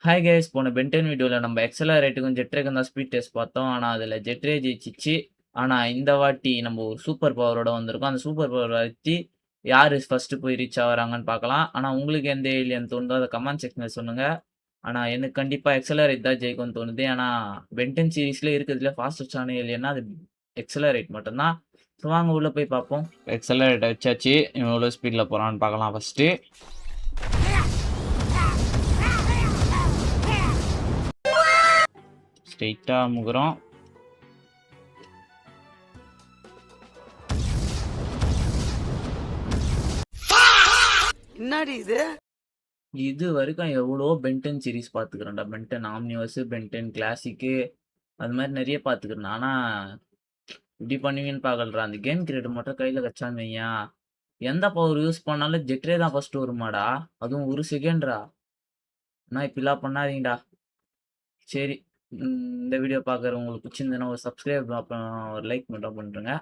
Hi guys போன pentene வீடியோவில் நம்ம எக்ஸலரேட்டுக்கும் ஜெட்ரேக்கும் தான் ஸ்பீட் டெஸ்ட் பார்த்தோம். ஆனால் அதில் ஜெட்ரே ஜெயிச்சிச்சு. ஆனால் இந்த வாட்டி நம்ம ஒரு சூப்பர் பவரோட வந்திருக்கோம். அந்த சூப்பர் பவர் வச்சு யார் ஃபஸ்ட்டு போய் ரீச் ஆகுறாங்கன்னு பார்க்கலாம். ஆனால் உங்களுக்கு எந்த ஏலியன் தோணுதோ அதை கமெண்ட் செக்ஷனில் சொல்லுங்கள். ஆனால் எனக்கு கண்டிப்பாக எக்ஸலரேட் தான் ஜெயிக்கும்னு தோணுது. ஏன்னா பென்டென் சீரீஸில் இருக்கிறதுல ஃபாஸ்டஸ்டான ஏலியன்னா அது எக்ஸலரேட் மட்டும்தான். ஸோ வாங்க உள்ளே போய் பார்ப்போம். எக்ஸலரேட்டை வச்சாச்சு. இவன் எவ்வளோ ஸ்பீடில் போகிறான்னு பார்க்கலாம் ஃபஸ்ட்டு. ஸ்ட்ரெயிட்டா முகுறோம். என்னடி இது வரைக்கும் எவ்வளோ பென்டென் சீரிஸ் பார்த்துக்கிறேன்டா. பென்டென் ஆம்னிவர்ஸ், பென்டென் கிளாசிக்கு, அது மாதிரி நிறைய பார்த்துக்கிறேன். ஆனால் இப்படி பண்ணுவீங்கன்னு பார்க்கலடா. அந்த கேம் கிரியேட்டர் மட்டும் கையில் வச்சான்னு வையன், எந்த பவர் யூஸ் பண்ணாலும் ஜெட்ரே தான் ஃபர்ஸ்ட் வருமாடா. அதுவும் ஒரு செகண்ட்ரா. ஆனால் இப்படிலாம் பண்ணாதீங்கடா. சரி, இந்த வீடியோ பார்க்குற உங்களுக்கு பிடிச்சிருந்ததுன்னா ஒரு சப்ஸ்கிரைப், அப்புறம் ஒரு லைக் மட்டும் பண்ணுறேங்க.